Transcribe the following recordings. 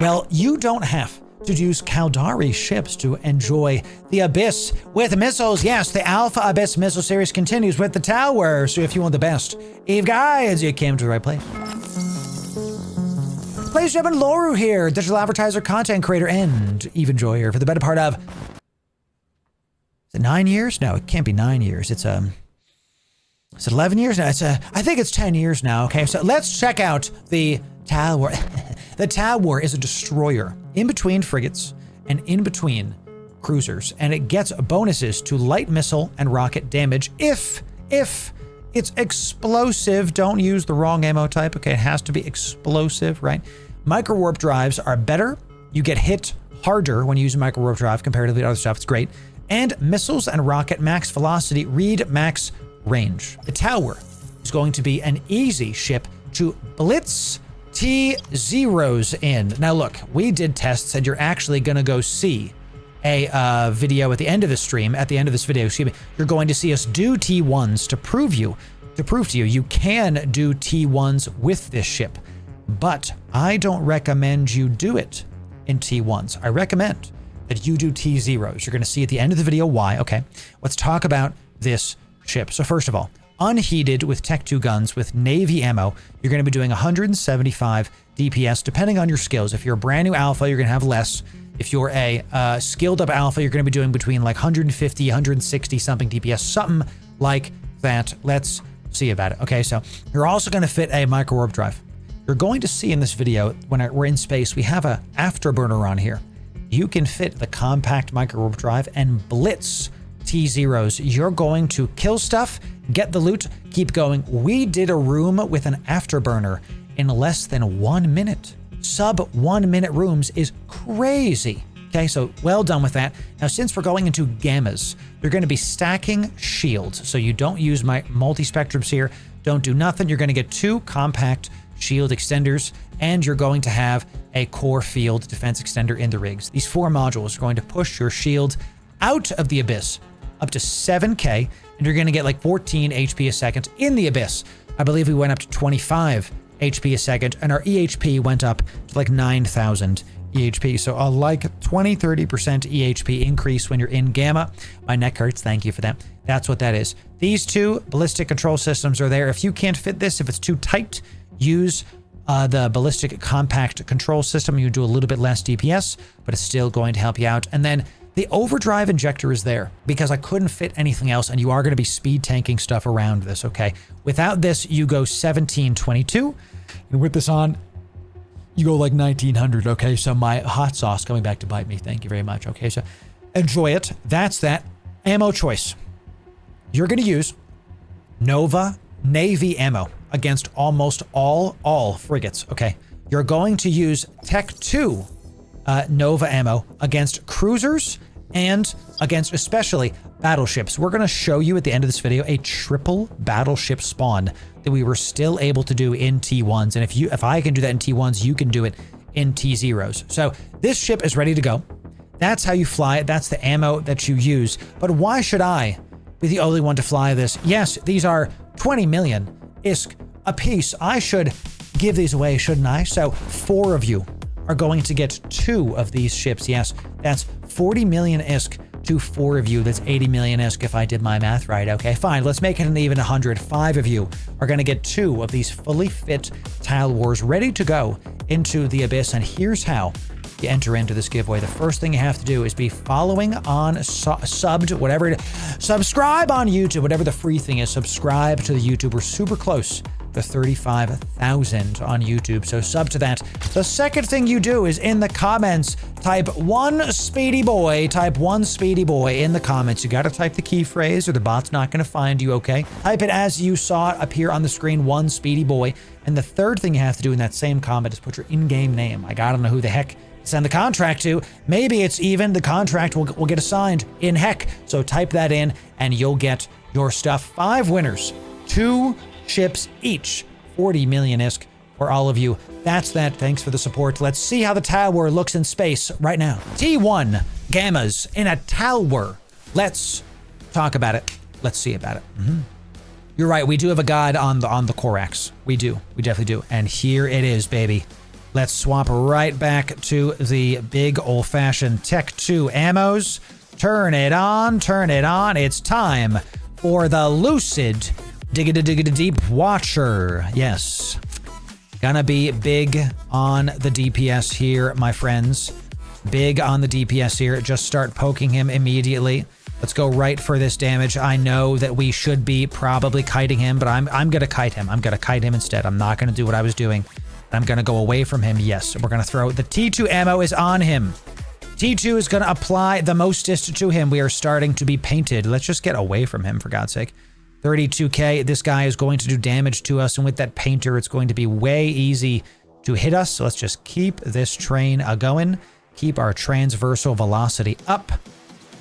Well, you don't have to use Caldari ships to enjoy the Abyss with missiles. Yes, the Alpha Abyss missile series continues with the Talwar. So if you want the best Eve guides, you came to the right place. Ladies and gentlemen, Loru here, digital advertiser, content creator, and Eve enjoyer for the better part of, is it 9 years? No, it can't be 9 years. Is it 11 years? No, I think it's 10 years now. Okay, so let's check out the Talwar. The Talwar is a destroyer in between frigates and in between cruisers, and it gets bonuses to light missile and rocket damage if it's explosive. Don't use the wrong ammo type. Okay, it has to be explosive, right? Micro warp drives are better. You get hit harder when you use a micro warp drive comparatively to other stuff. It's great. And missiles and rocket max velocity, read max range. The Talwar is going to be an easy ship to blitz T-zeros in. Now look, we did tests and you're actually gonna go see a video at the end of the stream, at the end of this video, excuse me, you're going to see us do T1s to prove to you you can do T1s with this ship. But I don't recommend you do it in T1s. I recommend that you do T-zeros. You're gonna see at the end of the video why. Okay, let's talk about this ship. So first of all, unheated with Tech 2 guns with Navy ammo, you're going to be doing 175 DPS depending on your skills. If you're a brand new alpha, you're going to have less. If you're a skilled up alpha, you're going to be doing between like 150, 160 something DPS, something like that. Let's see about it. Okay, so you're also going to fit a micro warp drive. You're going to see in this video, when we're in space, we have a afterburner on here. You can fit the compact micro warp drive and blitz T-zeros. You're going to kill stuff, get the loot, keep going. We did a room with an afterburner in less than 1 minute. Sub 1 minute rooms is crazy. Okay, so well done with that. Now, since we're going into gammas, you're going to be stacking shields. So you don't use my multi-spectrums here. Don't do nothing. You're going to get 2 compact shield extenders, and you're going to have a core field defense extender in the rigs. These 4 modules are going to push your shield out of the Abyss up to 7K, and you're going to get like 14 HP a second in the Abyss. I believe we went up to 25 HP a second, and our EHP went up to like 9,000 EHP. So a like 20-30% EHP increase when you're in gamma. My neck hurts. Thank you for that. That's what that is. These 2 ballistic control systems are there. If you can't fit this, if it's too tight, use the ballistic compact control system. You do a little bit less DPS, but it's still going to help you out. And then the overdrive injector is there because I couldn't fit anything else, and you are going to be speed tanking stuff around this, okay? Without this, you go 1722, and with this on, you go like 1900, okay? So my hot sauce coming back to bite me. Thank you very much, okay? So enjoy it. That's that. Ammo choice. You're going to use Nova Navy ammo against almost all frigates, okay? You're going to use Tech 2 Nova ammo against cruisers and against especially battleships. We're going to show you at the end of this video a triple battleship spawn that we were still able to do in T1s. And if I can do that in T1s, you can do it in T-zeros. So this ship is ready to go. That's how you fly it. That's the ammo that you use. But why should I be the only one to fly this? Yes, these are 20 million ISK a piece. I should give these away, shouldn't I? So 4 of you are going to get 2 of these ships. Yes, that's 40 million ISK to 4 of you. That's 80 million ISK if I did my math right. Okay, fine. Let's make it an even 100. 5 of you are going to get 2 of these fully fit Talwars ready to go into the Abyss. And here's how you enter into this giveaway. The first thing you have to do is be following on, subscribe on YouTube, whatever the free thing is. Subscribe to the YouTube. We're super close to 35,000 on YouTube, so sub to that. The second thing you do is in the comments, type 1 speedy boy, type 1 speedy boy in the comments. You got to type the key phrase or the bot's not going to find you, okay? Type it as you saw it appear on the screen, 1 speedy boy. And the third thing you have to do in that same comment is put your in-game name. I gotta know who the heck send the contract to. Maybe it's even the contract will get assigned in heck. So type that in and you'll get your stuff. 5 winners, 2 ships each, 40 million ISK for all of you. That's that. Thanks for the support. Let's see how the Talwar looks in space right now. T1 gammas in a Talwar. Let's talk about it. Let's see about it. You're right. We do have a guide on the Corax. We do. We definitely do. And here it is, baby. Let's swap right back to the big old-fashioned Tech 2 ammos. Turn it on, turn it on. It's time for the Lucid Deep Watcher. Yes. Gonna be big on the DPS here, my friends. Big on the DPS here. Just start poking him immediately. Let's go right for this damage. I know that we should be probably kiting him, but I'm gonna kite him. I'm gonna kite him instead. I'm not gonna do what I was doing. I'm gonna go away from him. Yes, we're gonna throw the T2 ammo is on him. T2 is gonna apply the mostest to him. We are starting to be painted. Let's just get away from him, for God's sake. 32k. This guy is going to do damage to us, and with that painter, it's going to be way easy to hit us. So let's just keep this train going. Keep our transversal velocity up.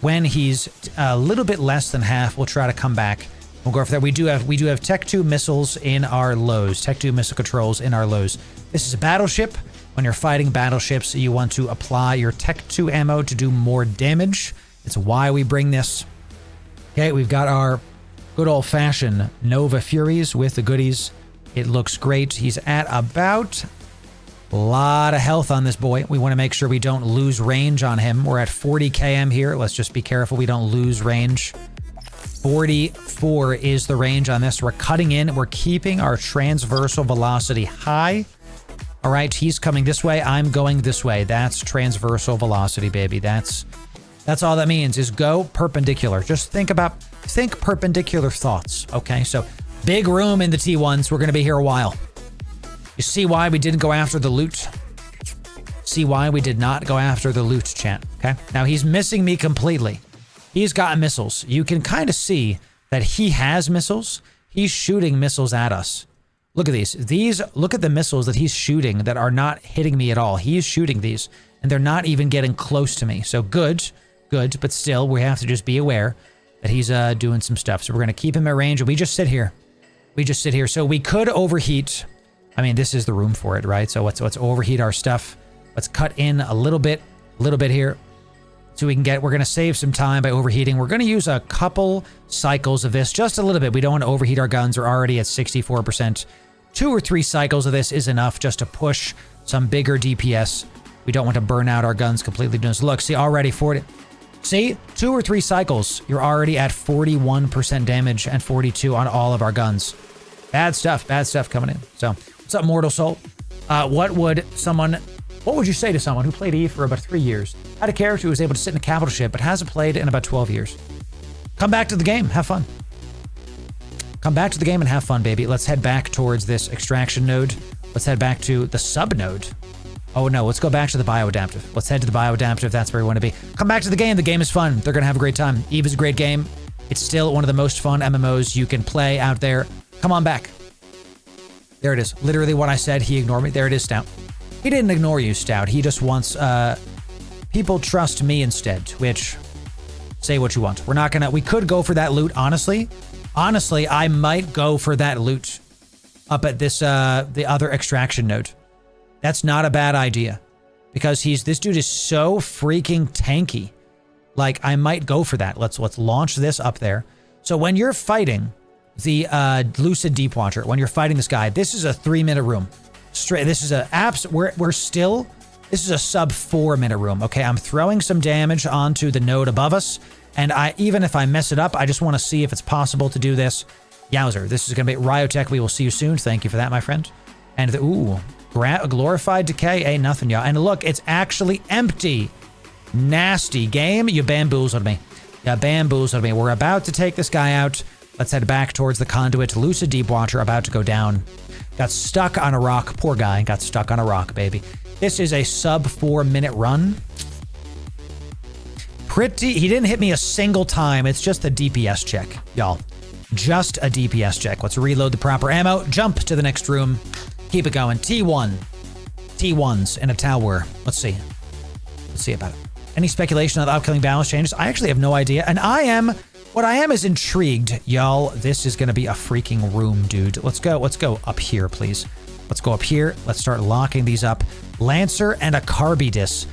When he's a little bit less than half, we'll try to come back. We'll go for that. We do have Tech 2 missiles in our lows. Tech 2 missile controls in our lows. This is a battleship. When you're fighting battleships, you want to apply your Tech 2 ammo to do more damage. It's why we bring this. Okay, we've got our good old-fashioned Nova Furies with the goodies. It looks great. He's at about a lot of health on this boy. We want to make sure we don't lose range on him. We're at 40 km here. Let's just be careful we don't lose range. 44 is the range on this. We're cutting in. We're keeping our transversal velocity high. All right, he's coming this way. I'm going this way. That's transversal velocity, baby. That's all that means is go perpendicular. Just think perpendicular thoughts. Okay, so big room in the T1s. We're going to be here a while. You see why we didn't go after the loot? See why we did not go after the loot, chat. Okay, now he's missing me completely. He's got missiles. You can kind of see that he has missiles. He's shooting missiles at us. Look at these. Look at the missiles that he's shooting that are not hitting me at all. He's shooting these, and they're not even getting close to me. So good, but still, we have to just be aware that he's doing some stuff. So we're going to keep him at range, and we just sit here. So we could overheat. I mean, this is the room for it, right? So let's overheat our stuff. Let's cut in a little bit here. So we're going to save some time by overheating. We're going to use a couple cycles of this, just a little bit. We don't want to overheat our guns. We're already at 64%. 2 or 3 cycles of this is enough just to push some bigger DPS. We don't want to burn out our guns completely. Just look, see, already 40. See, 2 or 3 cycles, you're already at 41% damage and 42 on all of our guns. Bad stuff coming in. So, what's up, Mortal Soul? What would you say to someone who played Eve for about 3 years, had a character who was able to sit in a capital ship, but hasn't played in about 12 years? Come back to the game, have fun. Come back to the game and have fun, baby. Let's head back towards this extraction node. Let's head back to the sub node. Oh no, let's go back to the bioadaptive. Let's head to the bioadaptive, that's where we want to be. Come back to the game is fun. They're gonna have a great time. Eve is a great game. It's still one of the most fun MMOs you can play out there. Come on back. There it is. Literally what I said, he ignored me. There it is, Stout. He didn't ignore you, Stout. He just wants, people trust me instead, which, say what you want. We could go for that loot, honestly. Honestly, I might go for that loot up at this, the other extraction node. That's not a bad idea because this dude is so freaking tanky. Like, I might go for that. Let's launch this up there. So when you're fighting the, Lucid Deep Watcher, when you're fighting this guy, this is a 3-minute room. Straight. This is this is a sub 4-minute room. Okay, I'm throwing some damage onto the node above us, and even if I mess it up, I just want to see if it's possible to do this. Yowzer, this is gonna be Ryotech. We will see you soon. Thank you for that, my friend. And glorified decay ain't nothing, y'all. And look, it's actually empty. Nasty game. You bamboozled me. We're about to take this guy out. Let's head back towards the conduit. Lucid Deep Watcher about to go down. Got stuck on a rock. Poor guy. Got stuck on a rock, baby. This is a sub 4-minute run. He didn't hit me a single time. It's just a DPS check, y'all. Just a DPS check. Let's reload the proper ammo. Jump to the next room. Keep it going. T1. T1s in a tower. Let's see about it. Any speculation on the upcoming balance changes? I actually have no idea. And what I am is intrigued, y'all. This is going to be a freaking room, dude. Let's go up here, please. Let's go up here. Let's start locking these up. Lancer and a Carbidus.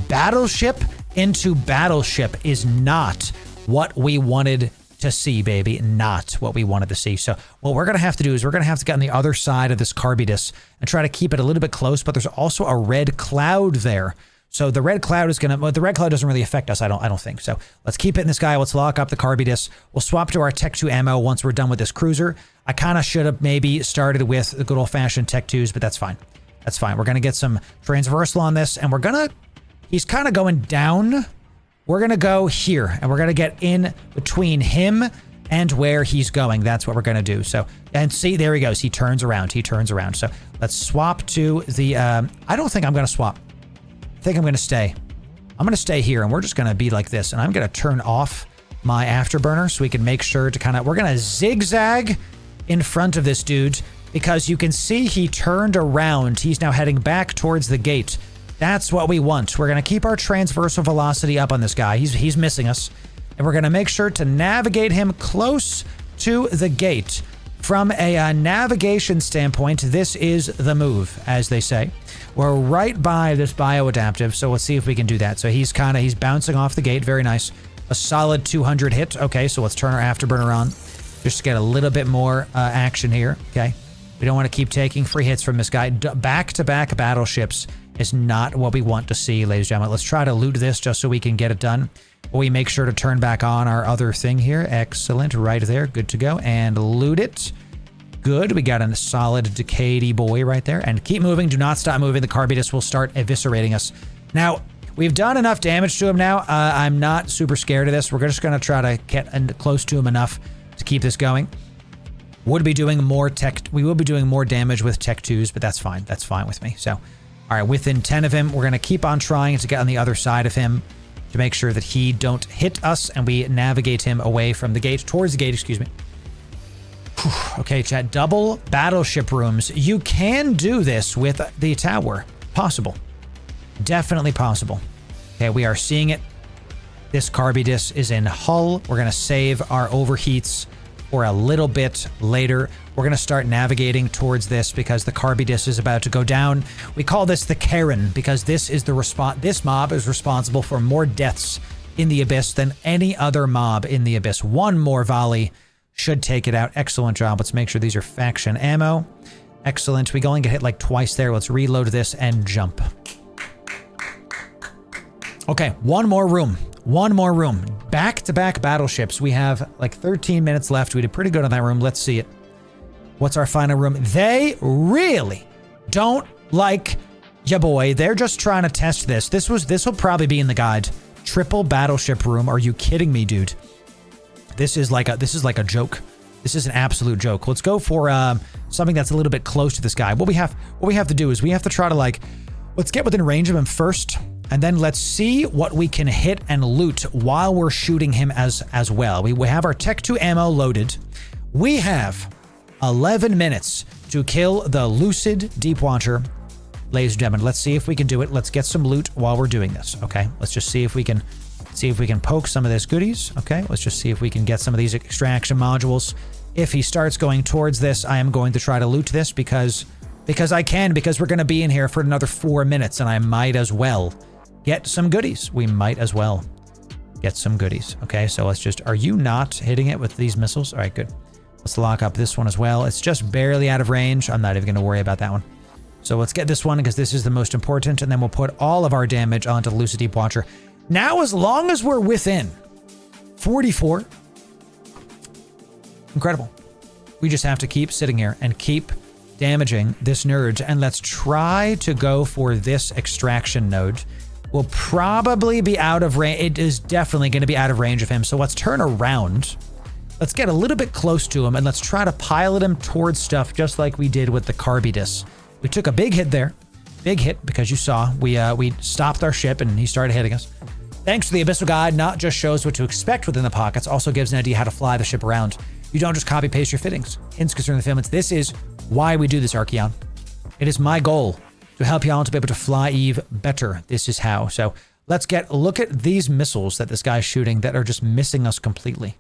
Battleship into battleship is not what we wanted to see, baby, not what we wanted to see. So what we're going to have to do is we're going to have to get on the other side of this Carbidus and try to keep it a little bit close, but there's also a red cloud there. So the red cloud is going to, well, the red cloud doesn't really affect us, I don't think. So let's keep it in this guy. Let's lock up the Carbidus. We'll swap to our Tech 2 ammo once we're done with this cruiser. I kind of should have maybe started with the good old-fashioned Tech 2s, but that's fine. That's fine. We're going to get some transversal on this, and we're going to, he's kind of going down. We're going to go here, and we're going to get in between him and where he's going. That's what we're going to do. So, and see, there he goes. He turns around. He turns around. So let's swap to the, I don't think I'm going to swap. I think I'm going to stay. I'm going to stay here, and we're just going to be like this, and I'm going to turn off my afterburner so we can make sure to kind of, we're going to zigzag in front of this dude because you can see he turned around. He's now heading back towards the gate. That's what we want. We're going to keep our transversal velocity up on this guy. He's missing us, and we're going to make sure to navigate him close to the gate. From a navigation standpoint, this is the move, as they say. We're right by this bioadaptive, so let's see if we can do that. So he's bouncing off the gate. Very nice. A solid 200 hit. Okay, so let's turn our afterburner on just to get a little bit more action here. Okay, we don't want to keep taking free hits from this guy. Back-to-back battleships is not what we want to see, ladies and gentlemen. Let's try to loot this just so we can get it done. But we make sure to turn back on our other thing here. Excellent, right there. Good to go. And loot it. Good. We got a solid decayedy boy right there. And keep moving. Do not stop moving. The Carbidus will start eviscerating us. Now, we've done enough damage to him now. I'm not super scared of this. We're just going to try to get close to him enough to keep this going. We will be doing more damage with Tech 2s, but that's fine. That's fine with me. So, all right, within 10 of him, we're going to keep on trying to get on the other side of him to make sure that he don't hit us, and we navigate him away from the gate, towards the gate, excuse me. Okay, chat, double battleship rooms. You can do this with the tower. Possible. Definitely possible. Okay, we are seeing it. This Carbidus is in hull. We're going to save our overheats for a little bit later. We're going to start navigating towards this because the Carbidus is about to go down. We call this the Karen because this is this mob is responsible for more deaths in the Abyss than any other mob in the Abyss. One more volley should take it out. Excellent job. Let's make sure these are faction ammo. Excellent. We only get hit like twice there. Let's reload this and jump. Okay, one more room. One more room. Back-to-back battleships. We have like 13 minutes left. We did pretty good on that room. Let's see it. What's our final room? They really don't like ya boy. They're just trying to test this. This will probably be in the guide. Triple battleship room. Are you kidding me, dude? This is like a joke. This is an absolute joke. Let's go for something that's a little bit close to this guy. What we have to do is we have to try to let's get within range of him first, and then let's see what we can hit and loot while we're shooting him as well. We have our Tech 2 ammo loaded. We have 11 minutes to kill the Lucid Deep Watcher. Ladies and gentlemen, let's see if we can do it. Let's get some loot while we're doing this, okay? Let's just see if we can poke some of this goodies. Okay, let's just see if we can get some of these extraction modules. If he starts going towards this, I am going to try to loot this because I can, because we're going to be in here for another 4 minutes, and I might as well get some goodies. We might as well get some goodies. Okay, so let's just, are you not hitting it with these missiles? All right, good. Let's lock up this one as well. It's just barely out of range. I'm not even going to worry about that one. So let's get this one because this is the most important, and then we'll put all of our damage onto the Lucid Deep Watcher. Now, as long as we're within 44, incredible. We just have to keep sitting here and keep damaging this nerd. And let's try to go for this extraction node. We'll probably be out of range. It is definitely going to be out of range of him. So let's turn around. Let's get a little bit close to him and let's try to pilot him towards stuff just like we did with the Carbidus. We took a big hit there. Big hit because you saw we stopped our ship and he started hitting us. Thanks to the Abyssal Guide, not just shows what to expect within the pockets, also gives an idea how to fly the ship around. You don't just copy paste your fittings. Hints concerning the filaments. This is why we do this, Archeon. It is my goal to help y'all to be able to fly Eve better. This is how. So let's look at these missiles that this guy's shooting that are just missing us completely.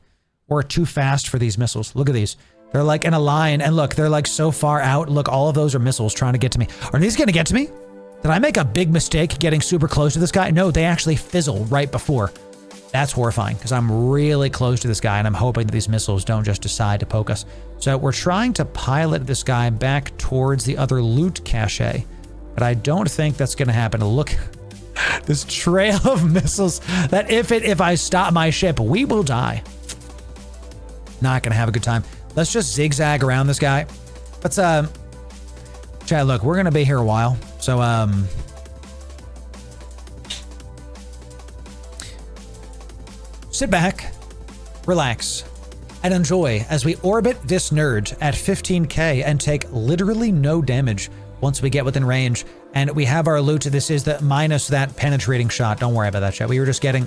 We're too fast for these missiles. Look at these. They're like in a line, and look, they're like so far out. Look, all of those are missiles trying to get to me. Are these going to get to me? Did I make a big mistake getting super close to this guy? No, they actually fizzle right before. That's horrifying because I'm really close to this guy and I'm hoping that these missiles don't just decide to poke us. So we're trying to pilot this guy back towards the other loot cache, but I don't think that's going to happen. Look, this trail of missiles that if I stop my ship, we will die. Not going to have a good time. Let's just zigzag around this guy. Let's, Chad, look, we're going to be here a while. So, sit back, relax, and enjoy as we orbit this nerd at 15K and take literally no damage once we get within range. And we have our loot. This is the minus that penetrating shot. Don't worry about that shit. We were just getting...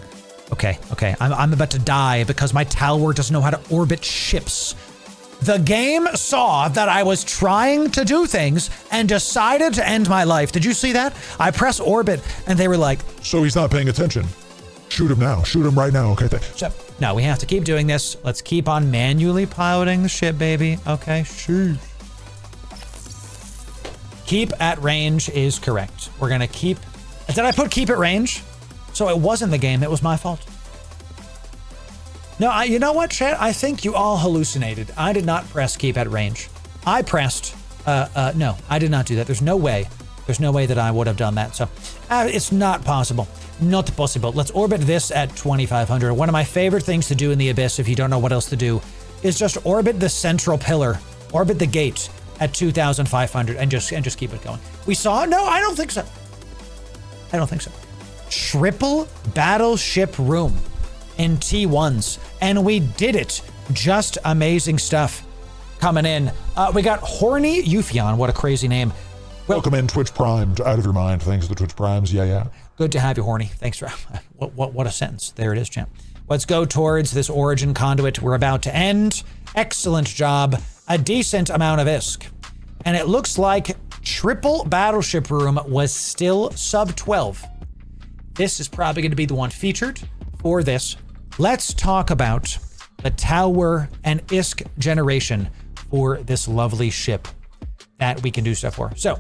Okay. I'm about to die because my Talwar doesn't know how to orbit ships. The game saw that I was trying to do things and decided to end my life. Did you see that? I press orbit and they were like... So he's not paying attention. Shoot him now. Shoot him right now. Okay. So, no, we have to keep doing this. Let's keep on manually piloting the ship, baby. Okay, shoot. Keep at range is correct. We're going to keep... Did I put keep at range? So it wasn't the game. It was my fault. No, you know what, chat? I think you all hallucinated. I did not press keep at range. I pressed... no, I did not do that. There's no way. There's no way that I would have done that. So it's not possible. Not possible. Let's orbit this at 2,500. One of my favorite things to do in the Abyss, if you don't know what else to do, is just orbit the central pillar, orbit the gate at 2,500 and just keep it going. We saw? No, I don't think so. I don't think so. Triple battleship room in T1s, and we did it. Just amazing stuff coming in. We got Horny Euphion. What a crazy name. Welcome in, Twitch Primed. Out of your mind. Thanks to the Twitch Primes. Yeah. Good to have you, Horny. Thanks for... What a sentence. There it is, champ. Let's go towards this origin conduit we're about to end. Excellent job. A decent amount of ISK. And it looks like triple battleship room was still sub 12. This is probably going to be the one featured for this. Let's talk about the Talwar and ISK generation for this lovely ship that we can do stuff for. So,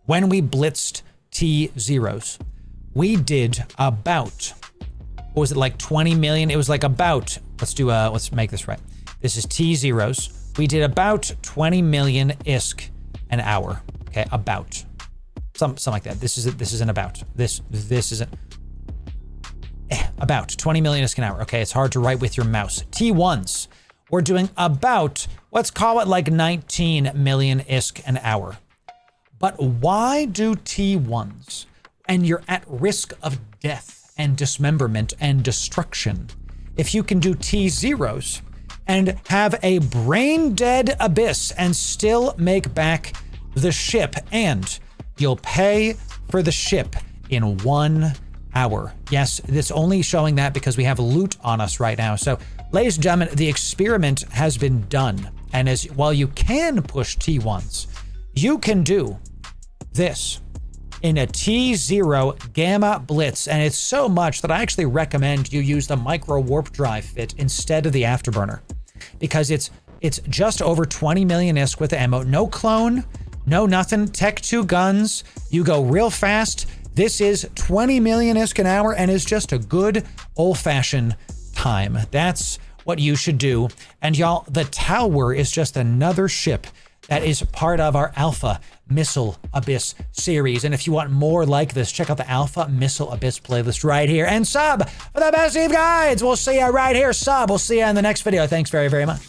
when we blitzed T0s, we did about, what was it, like 20 million? It was like about, let's make this right. This is T0s. We did about 20 million ISK an hour. Okay, about. Something like that. This isn't about. This isn't. About 20 million ISK an hour. Okay, it's hard to write with your mouse. T1s, we're doing about, let's call it like 19 million ISK an hour. But why do T1s, and you're at risk of death and dismemberment and destruction, if you can do T0s and have a brain dead abyss and still make back the ship, and you'll pay for the ship in 1 hour. Yes, it's only showing that because we have loot on us right now. So, ladies and gentlemen, the experiment has been done. And while you can push T1s, you can do this in a T0 Gamma Blitz. And it's so much that I actually recommend you use the micro warp drive fit instead of the afterburner, because it's just over 20 million ISK with the ammo. No clone, no nothing. Tech 2 guns. You go real fast. This is 20 million ISK an hour and is just a good old-fashioned time. That's what you should do. And y'all, the Talwar is just another ship that is part of our Alpha Missile Abyss series. And if you want more like this, check out the Alpha Missile Abyss playlist right here. And sub for the best Eve guides. We'll see you right here. Sub. We'll see you in the next video. Thanks very, very much.